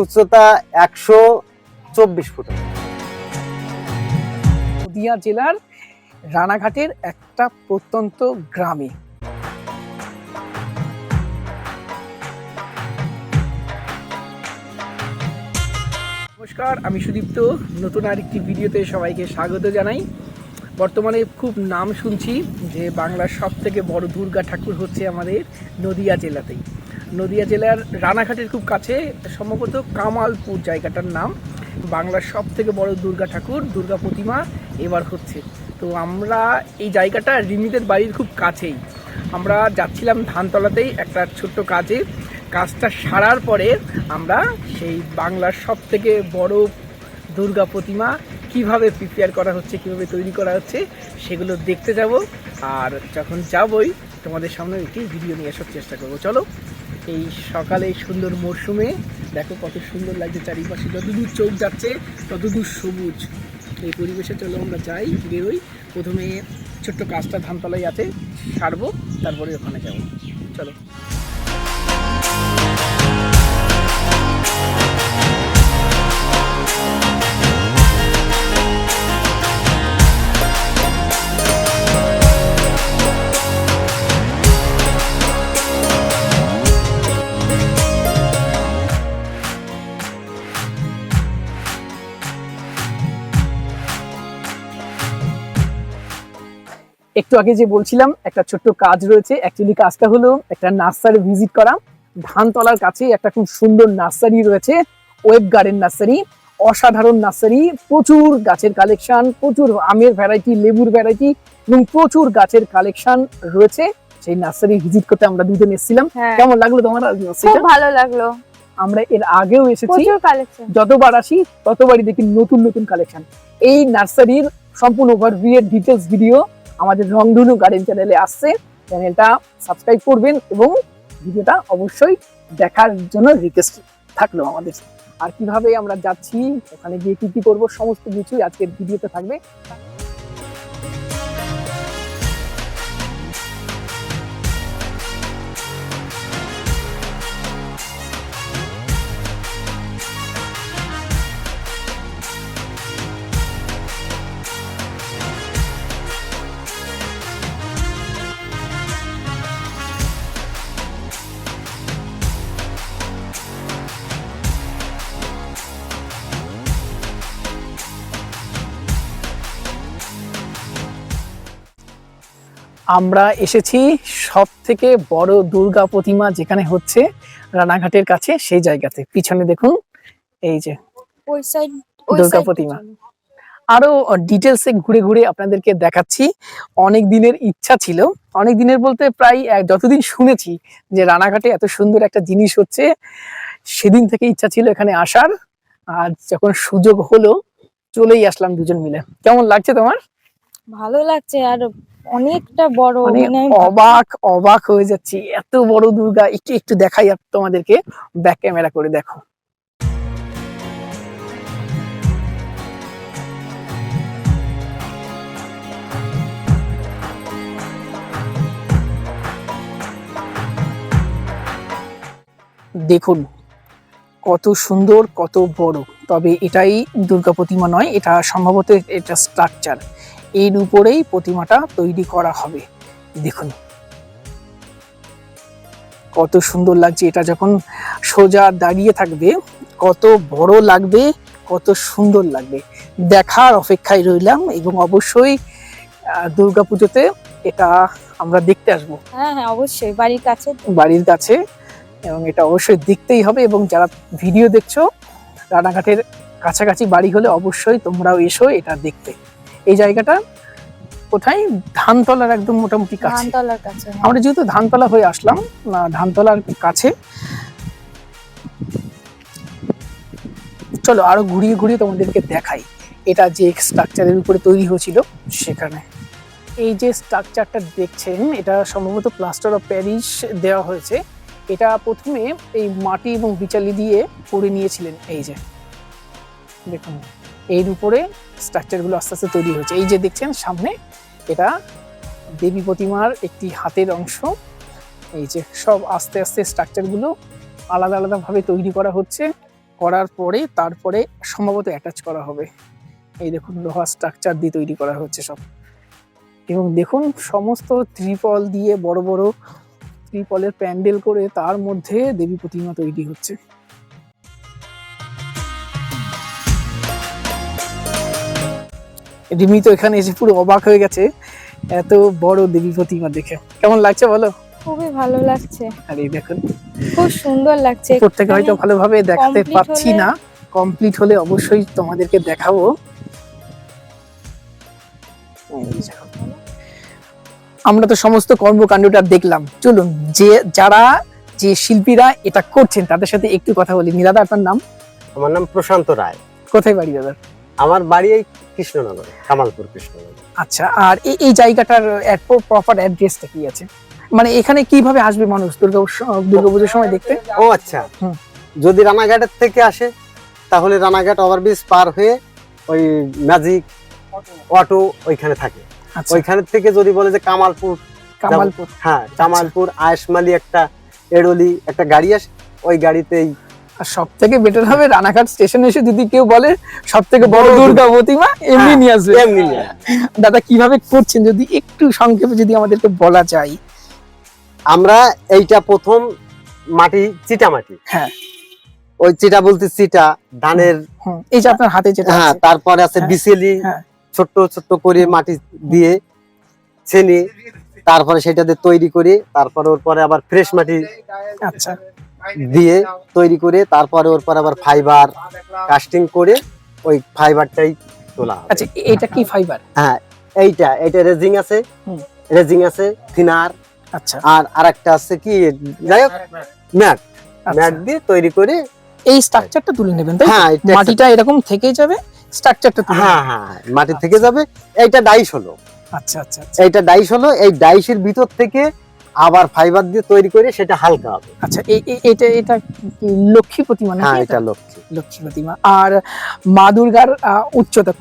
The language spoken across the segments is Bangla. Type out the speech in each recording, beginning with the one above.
উচ্চতা 124 ফুট। নদিয়া জেলার রানাঘাটের একটা প্রত্যন্ত গ্রামে। নমস্কার, আমি সুদীপ্ত। নতুন আরেকটি ভিডিওতে সবাইকে স্বাগত জানাই। বর্তমানে খুব নাম শুনছি যে বাংলার সব থেকে বড় দুর্গা ঠাকুর হচ্ছে আমাদের নদিয়া জেলাতেই। নদিয়া জেলার রানাঘাটের খুব কাছে, সম্ভবত কামালপুর জায়গাটার নাম। বাংলার সব থেকে বড় দুর্গা ঠাকুর, দুর্গা প্রতিমা এবার হচ্ছে। তো আমরা এই জায়গাটা রিমিদের বাড়ির খুব কাছেই। আমরা যাচ্ছিলাম ধানতলাতেই একটা ছোট্ট কাজটা সারার পরে আমরা সেই বাংলার সব থেকে বড় দুর্গা প্রতিমা কিভাবে প্রিপেয়ার করা হচ্ছে, কিভাবে তৈরি করা হচ্ছে সেগুলো দেখতে যাব। আর যখন যাবই তোমাদের সামনে একটি ভিডিও নিয়ে আসার চেষ্টা করব। চলো, এই সকালে সুন্দর মরশুমে দেখো কত সুন্দর লাগছে চারিপাশে, যতদূর চোখ যাচ্ছে ততদূর সবুজ। এই পরিবেশে চলো আমরা যাই, বেরোই। প্রথমে ছোট্ট কাজটা ধানতলায় আছে, সারবো, তারপরে ওখানে যাবো। চলো। একটু আগে যে বলছিলাম একটা ছোট্ট কাজ রয়েছে, অ্যাকচুয়ালি কাজটা হলো একটা নার্সারি ভিজিট করা। ধানতলার কাছে একটা খুব সুন্দর নার্সারি রয়েছে, ওয়েব গার্ডেন নার্সারি। অসাধারণ নার্সারি, প্রচুর গাছের কালেকশন, প্রচুর আমের ভ্যারাইটি, লেবুর ভ্যারাইটি এবং প্রচুর গাছের কালেকশন রয়েছে। সেই নার্সারি ভিজিট করতে আমরা দুজন এসেছিলাম। কেমন লাগলো তোমার? খুব ভালো লাগলো। আমরা এর আগেও এসেছি, প্রচুর কালেকশন, যতবার আসি ততবারই দেখি নতুন নতুন কালেকশন। এই নার্সারির সম্পূর্ণ ওভারভিউ ডিটেলস ভিডিও আমাদের রংধনু গার্ডেন চ্যানেলে আসছে। চ্যানেলটা সাবস্ক্রাইব করবেন এবং ভিডিওটা অবশ্যই দেখার জন্য রিকোয়েস্ট থাকলো আমাদের। আর কিভাবে আমরা যাচ্ছি, ওখানে গিয়ে কি কি করবো, সমস্ত কিছুই আজকের ভিডিওতে থাকবে। আমরা এসেছি সব থেকে বড় দুর্গা প্রতিমা যেখানে হচ্ছে রানাঘাটের কাছে, সেই জায়গাতে। পিছনে দেখুন, এই যে ওই সাইড দুর্গা প্রতিমা। আরো ডিটেলসে ঘুরে ঘুরে আপনাদেরকে দেখাচ্ছি। অনেক দিনের ইচ্ছা ছিল, অনেক দিনের বলতে প্রায় যতদিন শুনেছি যে রানাঘাটে এত সুন্দর একটা জিনিস হচ্ছে, সেদিন থেকে ইচ্ছা ছিল এখানে আসার। আর যখন সুযোগ হলো চলেই আসলাম দুজন মিলে। কেমন লাগছে তোমার? ভালো লাগছে, আর অনেকটা বড়, মানে অবাক হয়ে যাচ্ছি, এত বড় দুর্গা। একটু একটু দেখাই তোমাদেরকে, ব্যাক ক্যামেরা করে দেখো। দেখুন কত সুন্দর, কত বড়। তবে এটাই দুর্গা প্রতিমা নয়, এটা সম্ভবত এটা স্ট্রাকচার। এর উপরেই প্রতিমাটা তৈরি করা হবে। দেখুন কত সুন্দর লাগছে। এটা যখন সোজা দাঁড়িয়ে থাকবে কত বড় লাগবে, কত সুন্দর লাগবে। দেখার অপেক্ষায় রইলাম এবং অবশ্যই দুর্গাপুজোতে এটা আমরা দেখতে আসবো। হ্যাঁ হ্যাঁ, অবশ্যই বাড়ির কাছে, এবং এটা অবশ্যই দেখতেই হবে। এবং যারা ভিডিও দেখছো রানাঘাটের কাছাকাছি বাড়ি হলে অবশ্যই তোমরাও এসো এটা দেখতে। এই জায়গাটা কোথায়? ধানতলার একদম মোটামুটি কাছে। ধানতলার কাছে। আমরা যেহেতু ধানতলা হয়ে আসলাম, ধানতলার কাছে। চলো আরো ঘুরিয়ে ঘুরিয়ে তোমাদেরকে দেখাই এটা যে স্ট্রাকচারের উপরে তৈরি হয়েছিল সেখানে। এই যে স্ট্রাকচারটা দেখছেন, এটা সম্ভবত প্লাস্টার অফ প্যারিস দেওয়া হয়েছে। এটা প্রথমে এই মাটি এবং বিচালি দিয়ে করে নিয়েছিলেন। এই যে দেখুন, এর উপরে স্ট্রাকচারগুলো আস্তে আস্তে তৈরি হয়েছে। এই যে দেখছেন সামনে, এটা দেবী প্রতিমার একটি হাতের অংশ। এই যে সব আস্তে আস্তে স্ট্রাকচারগুলো আলাদা আলাদা ভাবে তৈরি করা হচ্ছে। করার পরে তারপরে সম্ভবত অ্যাটাচ করা হবে। এই দেখুন লোহার স্ট্রাকচার দিয়ে তৈরি করা হচ্ছে সব, এবং দেখুন সমস্ত ত্রিপল দিয়ে বড় বড় ত্রিপলের প্যান্ডেল করে তার মধ্যে দেবী প্রতিমা তৈরি হচ্ছে। রিমি তো এখানে এসে পুরো অবাক হয়ে গেছে এত বড় দেবী প্রতিমা দেখে। কেমন লাগছে বলো? খুবই ভালো লাগছে, আর এই দেখুন খুব সুন্দর লাগছে। উপর থেকে হয়তো ভালোভাবে দেখাতে complete পাচ্ছি হলে- না, কমপ্লিট হলে অবশ্যই তোমাদেরকে দেখাবো। আমরা তো সমস্ত কর্মকাণ্ডটা দেখলাম, চলুন যে শিল্পীরা এটা করছেন তাদের সাথে একটু কথা বলি। দাদা আপনার নাম? আমার নাম প্রশান্ত রায়। কোথায় বাড়ি দাদা? আমার বাড়ি এই কৃষ্ণনগরে, কামালপুর কৃষ্ণনগর। আচ্ছা, আর এই জায়গাটার প্রপার অ্যাড্রেসটা কি আছে? মানে এখানে কিভাবে আসবে মানুষ দুর্গাপুজোর সময় দেখতে? ও আচ্ছা, হুম। যদি রানাঘাটের থেকে আসে তাহলে রানাঘাট ওভারব্রিজ পার হয়ে ওই ম্যাজিক অটো ওইখানে থাকে। আচ্ছা, ওইখানে থেকে যদি বলে যে কামালপুর, কামালপুর। হ্যাঁ কামালপুর আয়েশমালি একটা এড়লি একটা গাড়ি আসে, ওই গাড়িতেই। আর সব থেকে বেটার হবে রানাঘাট স্টেশনে এসে যদি কেউ বলে সব থেকে বড় বড় দুর্গা প্রতিমা, এমনি হ্যাঁ, নিয়ে আসবে। এমনি নিয়ে আসবে। দাদা কিভাবে করছেন যদি একটু সংক্ষেপে যদি আমাদেরকে বলা যায়। আমরা এইটা প্রথম মাটি, চিটা মাটি, হ্যাঁ ওই চিটা বলতে চিটা ধানের, এই যে আপনার হাতে যেটা হ্যাঁ আছে। তারপরে আছে হ্যাঁ, বিচেলি, হ্যাঁ। ছোট্ট ছোট্ট করে মাটি দিয়ে ছেনে তারপরে সেটাতে তৈরি করে, তারপরে ওর পরে আবার ফ্রেশ মাটি আচ্ছা, দিয়ে তৈরি করে, তারপরে ওর পরে আবার ফাইবার কাস্টিং করে ওই ফাইবারটাই তোলা হবে। আচ্ছা এটা কি ফাইবার? হ্যাঁ এইটা রেজিং আছে, হুম। রেজিং আছে, থিনার, আচ্ছা, আর আরেকটা আছে কি যাই হোক ম্যাট, আচ্ছা। ম্যাট দিয়ে তৈরি করে। এই স্ট্রাকচারটা তুলে নেবেন তাই তো? হ্যাঁ এটা মাটিটা এরকম থেকেই যাবে, স্ট্রাকচারটা তুলে হ্যাঁ নেবেন। হ্যাঁ মাটি থেকে যাবে। এইটা ডাইস হলো, আচ্ছা আচ্ছা আচ্ছা এইটা ডাইস হলো, এই ডাইসের ভিতর থেকে আবার ফাইবার দিয়ে তৈরি করে সেটা হালকা হবে। আচ্ছা, এটা কি লক্ষ্মী প্রতিমা নাকি? হ্যাঁ এটা এটা লক্ষ্মী। লক্ষ্মী প্রতিমা। আর মা দুর্গার উচ্চতা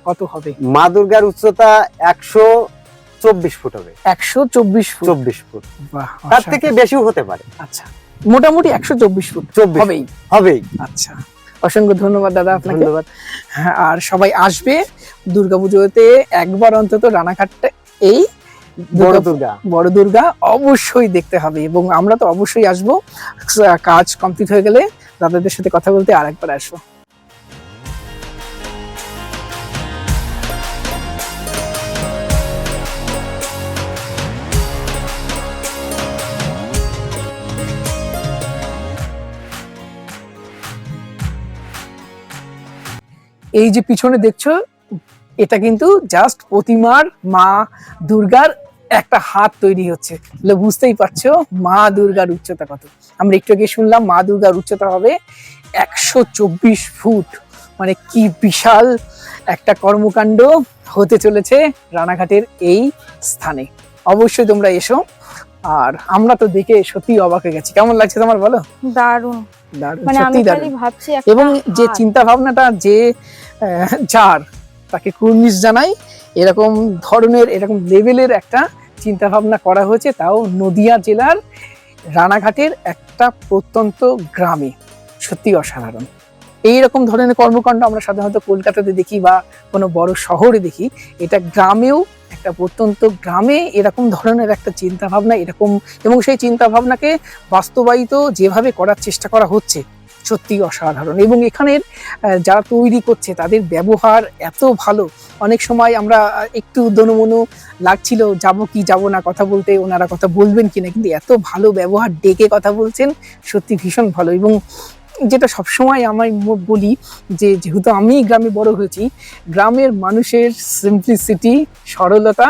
কত হবে? মা দুর্গার উচ্চতা 124 ফুট হবে। 124 ফুট। 24 ফুট, বাহ, তার থেকে বেশিও হতে পারে। আচ্ছা, মোটামুটি 124 ফুট 24 হবেই। হবেই। আচ্ছা, অসংখ্য ধন্যবাদ দাদা আপনাকে। ধন্যবাদ। হ্যাঁ, আর সবাই আসবে দুর্গাপুজোতে একবার অন্তত রানাঘাটটা এই বড় দুর্গা অবশ্যই দেখতে হবে, এবং আমরা তো অবশ্যই আসবো। কাজ কমপ্লিট হয়ে গেলে দাদাদের সাথে কথা বলতে আরেকবার আসবো। এই যে পিছনে দেখছো এটা কিন্তু জাস্ট প্রতিমার মা দুর্গার একটা হাত তৈরি হচ্ছে, তাহলে বুঝতেই পারছো মা দুর্গার উচ্চতা কত। আমরা একটু আগে শুনলাম মা দুর্গার উচ্চতা হবে 124 ফুট, মানে কি বিশাল একটা কর্মকাণ্ড হতে চলেছে রানাঘাটের এই স্থানে। অবশ্যই তোমরা এসো, আর আমরা তো দেখে সত্যি অবাক হয়ে গেছি। কেমন লাগছে তোমার বলো? দারুণ, দারুণ, মানে আমি সত্যি খালি দারুণ। ভাবছি এবং যে চিন্তা ভাবনাটা যে যার তাকে কুর্নিশ জানাই, এরকম ধরনের এরকম লেভেলের একটা চিন্তা ভাবনা করা হয়েছে, তাও নদিয়া জেলার রানাঘাটের একটা প্রত্যন্ত গ্রামে। সত্যি অসাধারণ। এইরকম ধরনের কর্মকাণ্ড আমরা সাধারণত কলকাতাতে দেখি বা কোনো বড় শহরে দেখি, এটা গ্রামেও একটা প্রত্যন্ত গ্রামে এরকম ধরনের একটা চিন্তা ভাবনা এরকম, এবং সেই চিন্তা ভাবনাকে বাস্তবায়িত যেভাবে করার চেষ্টা করা হচ্ছে সত্যি অসাধারণ। এবং এখানের যারা তৈরি করছে তাদের ব্যবহার এত ভালো। অনেক সময় আমরা একটু দনমনু লাগছিল যাবো কি যাবো না কথা বলতে, ওনারা কথা বলবেন কিনা, কিন্তু এত ভালো ব্যবহার, ডেকে কথা বলছেন, সত্যি ভীষণ ভালো। এবং যেটা সবসময় আমি বলি যে যেহেতু আমি গ্রামে বড় হয়েছি, গ্রামের মানুষের সিম্পলিসিটি, সরলতা,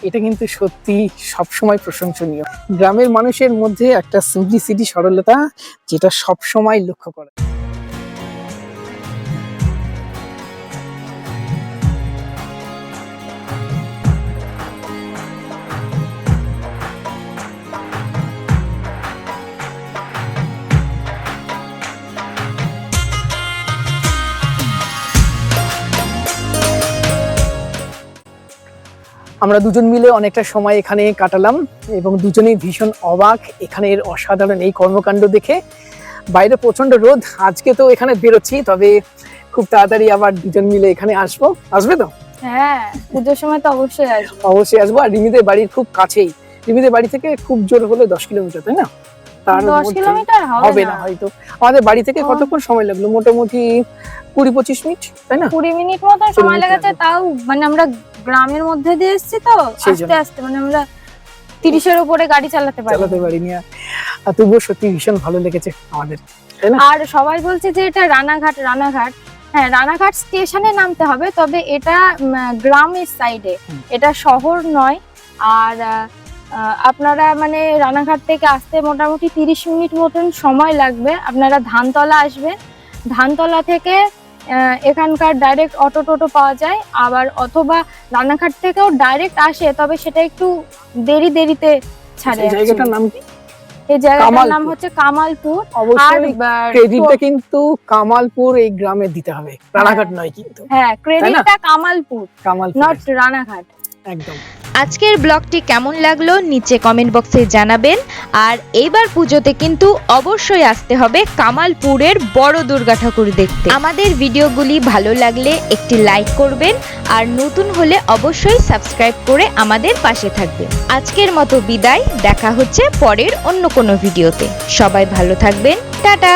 এটা কিন্তু সত্যি সবসময় প্রশংসনীয়। গ্রামের মানুষের মধ্যে একটা সিম্পলিসিটি, সরলতা, যেটা সবসময় লক্ষ্য করা। আমরা দুজন মিলে অনেকটা সময় এখানে কাটালাম এবং দুজনেই ভীষণ অবাক এখানের অসাধারণ এই কর্মকাণ্ড দেখে। বাইরে প্রচন্ড রোদ, আজকে তো এখানে বেরোচ্ছি, তবে খুব তাড়াতাড়ি আবার দুজন মিলে এখানে আসবে তো? হ্যাঁ, পুজোর সময় তো অবশ্যই আসবো। অবশ্যই আসবো। আর রিমিদের বাড়ির খুব কাছেই, রিমিদের বাড়ি থেকে খুব জোর হলে 10 কিলোমিটার, তাই না? তার 10 মধ্যে কিলোমিটার হবে না হয়তো। আমাদের বাড়ি থেকে কতক্ষণ সময় লাগলো? মোটামুটি 20-25 মিনিট, তাই না? 20 মিনিট মতো 20 সময় মিনিট লেগেছে, লাগবে। তাও মানে আমরা গ্রামের মধ্যে দিয়ে এসেছি তো, সেই জন্য। আস্তে আস্তে মানে আমরা 30-এর উপরে গাড়ি চালাতে পারি। চালাতে পারিনি। আর তবুও সত্যি ভীষণ ভালো লেগেছে আমাদের, তাই না? আর সবাই বলছে যে এটা রানাঘাট। হ্যাঁ, রানাঘাট স্টেশনে নামতে হবে, তবে এটা গ্রামের সাইডে, এটা শহর নয়। আর আপনারা মানে রানাঘাট থেকে আসতে মোটামুটি 30 মিনিট মতন সময় লাগবে। আপনারা ধানতলা আসবেন, ধানতলা থেকে এখানকার ডাইরেক্ট অটো টোটো পাওয়া যায়, আবার অথবা রানাঘাট থেকেও ডাইরেক্ট আসে, তবে সেটা একটু দেরিতে ছাড়ে। এই জায়গাটার নাম কি? এই জায়গাটার নাম কামালপুর। হচ্ছে কামালপুর। আর অবশ্যই ক্রেডিটটা কিন্তু কামালপুর এই গ্রামে দিতে হবে, রানাঘাট নয় কিন্তু। হ্যাঁ, ক্রেডিটটা কামালপুর, কামালপুর নট রানাঘাট। একদম। আজকের ব্লগটি কেমন লাগলো নিচে কমেন্ট বক্সে জানাবেন। আর এইবার পুজোতে কিন্তু অবশ্যই আসতে হবে কামালপুরের বড় দুর্গা ঠাকুর দেখতে। আমাদের ভিডিওগুলি ভালো লাগলে একটি লাইক করবেন, আর নতুন হলে অবশ্যই সাবস্ক্রাইব করে আমাদের পাশে থাকবেন। আজকের মতো বিদায়, দেখা হচ্ছে পরের অন্য কোনো ভিডিওতে। সবাই ভালো থাকবেন, টাটা।